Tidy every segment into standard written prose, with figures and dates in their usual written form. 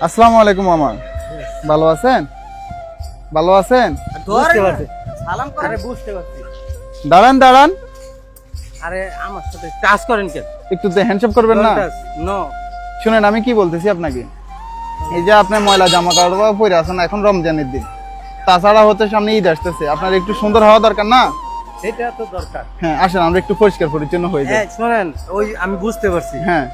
আসসালামু আলাইকুম মামা, ভালো আছেন? ভালো আছেন? বুঝতে পারছি। সালাম করেন। আরে বুঝতে পারছি। দাঁড়ান দাঁড়ান, আরে আমার সাথে টাচ করেন কেন? একটু হ্যান্ডশেক করবেন না? নো। শুনেন আমি কি বলতেছি আপনাকে, এই যে আপনি ময়লা জামা কাপড় পরে আছেন, এখন রমজানের দিন, তাছাড়া হতে সামনে ঈদ আসতেছে, আপনার একটু সুন্দর হওয়া দরকার না? এটা তো দরকার। হ্যাঁ আসেন, আমরা একটু পরিষ্কার পরিচ্ছন্ন হয়ে যাই। হ্যাঁ শুনেন, ওই আমি বুঝতে পারছি। হ্যাঁ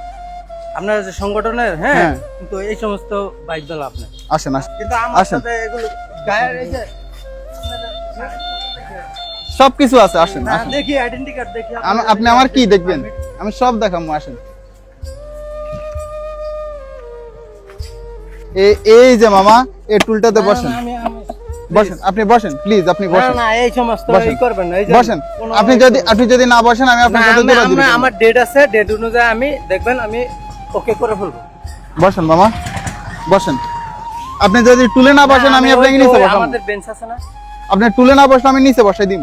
আপনার যে সংগঠনের, হ্যাঁ, হ্যাঁ। কিন্তু এই সমস্ত বাইক দল আপনার। আসেন আসেন কিন্তু আমার আসেন, সাথে এগুলো গায়ের এই যে সবকিছু আছে, আসেন না, আসেন। দেখি আইডেন্টি কার্ড দেখি। আপনি আমার কি দেখবেন? আমি সব দেখাবো, আসেন। এই যে মামা, এই টুলটাতে বসেন, বসেন, আপনি বসেন প্লিজ, আপনি না বসেন, না, এই সমস্ত বসেন। এই করবেন না, এই যে বসেন। আপনি যদি না বসেন, আমি আপনার সাথে যোগাযোগ করব। আমার ডেট আছে, ডেট অনুযায়ী আমি দেখবেন আমি ওকে করে ফেলবো। বসেন মামা, বসেন। আপনি যদি টুলে না বসেন, আমি আপনাকে নিচে বসাবো। আমাদের বেঞ্চ আছে না? আপনি টুলে না বসলে আমি নিচে বসাই দিব।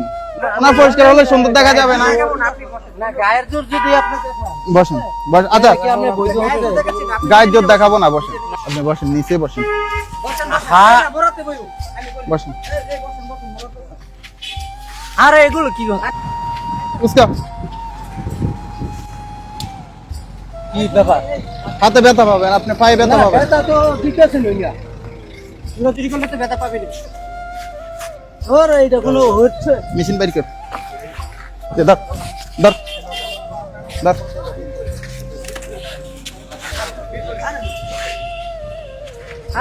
ওনার পরিষ্কার হলে সুন্দর দেখা যাবে না? না, গায়ের জোর যদি আপনি বসেন, আচ্ছা কি আপনি বৈধ হতে গায়ের জোর দেখাবো না, বসেন। আপনি বসেন, নিচে বসেন, হ্যাঁ। বসেন। আরে এগুলো কি কথা? উস্কা কি ব্যাপার? হাতে ব্যথা পাবেন, আপনি পায়ে ব্যথা পাবেন। ব্যথা তো ঠিক আছে নইয়া। নতুন করলে তো ব্যথা পাবেন। ওরে এটা কোনো হচ্ছে? মেশিন বাইর কর, ধর ধর ধর।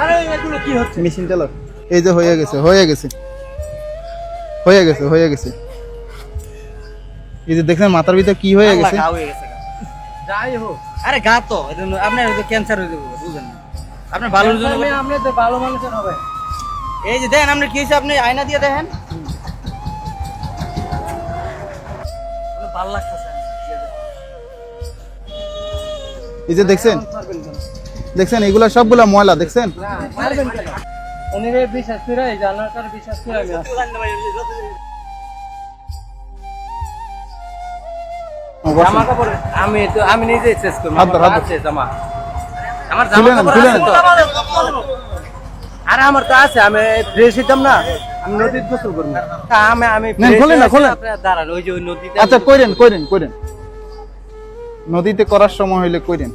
আরে এগুলো কি হচ্ছে? মেশিন চালাও। এই যে হয়ে গেছে, হয়ে গেছে, হয়ে গেছে, হয়ে গেছে। এই যে দেখেন মাথার ভিতরে কি হয়ে গেছে। গা হয়ে গেছে। যাই হোক, আরে গা তো আপনার ক্যান্সার হয়ে যাবে, বুঝেন না? আপনার ভালোর জন্য আপনি তো ভালো মানুষের হবে। এই যে দেখেন আপনি কি হয়েছে, আপনি আয়না দিয়ে দেখেন। ভালো লাগতেছে। এই যে দেখছেন, দেখছেন এগুলা সবগুলা ময়লা, দেখছেন? মারবেন কেন? উনিরে বিশ্বাস করে এই জানাটার বিশ্বাস করে আমি আসছি। জামা কাপড় আমি নিজে চেস করব। হাত ধর, হাত ধর। আছে জামা, আমার খুলে জামা নেন, কাপড় খুলে আছে নেন। তো। আরে আমার তো আছে, আমি ফ্রেশ হইতাম না, আমি নদীতে গোসল করব। আমি নেন, খোলেন না, খোলেন। আপনারা দাঁড়ান, ওই যে ওই নদীতে। আচ্ছা কইরেন, কইরেন, কইরেন। নদীতে করার সময় হইলে কইরেন।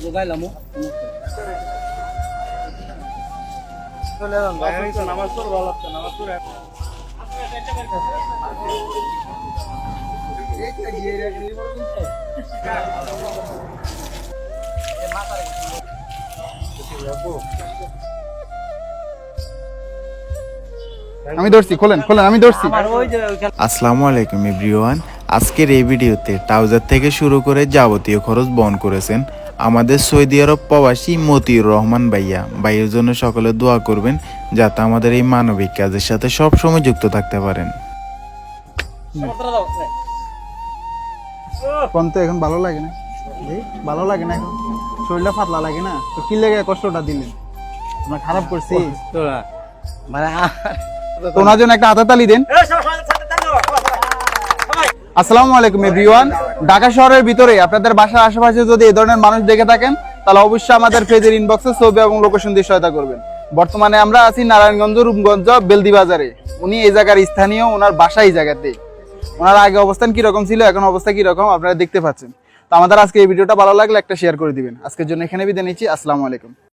মোবাইল চলে এলাম ভাই, আমি তো নামাজ পড়ব, ভালো লাগছে নামাজ পড়ে। আমি ধরছি, খোলেন খোলেন, আমি ধরছি। আমার ওই যে ওইখানে আসসালামু আলাইকুম এভরিওয়ান। আজকের এই ভিডিওতে ট্রাউজার থেকে শুরু করে যাবতীয় খরচ বহন করেছেন আমাদের সৌদি আরব প্রবাসী মতিউর রহমান ভাইয়ের জন্য সকলে দোয়া করবেন, যাতে আমাদের এই মানবিক কাজের সাথে সবসময় যুক্ত থাকতে পারেন। কোন তো এখন ভালো লাগে না? ভালো লাগে না এখন? শরীরটা পাতলা লাগে না তো? কি লেগে কষ্টটা দিলেন? আমরা খারাপ করছি? তোরা মানে তো ওনার জন্য একটা হাততালি দেন। আসসালামু আলাইকুম এভরিওয়ান। ঢাকা শহরের ভিতরে আপনাদের বাসার আশেপাশে যদি এই ধরনের মানুষ দেখে থাকেন, তাহলে অবশ্যই আমাদের পেজের ইনবক্সে ছবি এবং লোকেশন দিয়ে সহায়তা করবেন। বর্তমানে আমরা আছি নারায়ণগঞ্জ রূপগঞ্জ বেলদি বাজারে। উনি এই জায়গার স্থানীয়, ওনার বাসা এই জায়গাতে। ওনার আগে অবস্থান কিরকম ছিল, এখন অবস্থা কিরকম আপনারা দেখতে পাচ্ছেন। তো আমাদের আজকে এই ভিডিওটা ভালো লাগলে একটা শেয়ার করে দিবেন। আজকের জন্য এখানে বিদায় নিচ্ছি। আসসালামু আলাইকুম।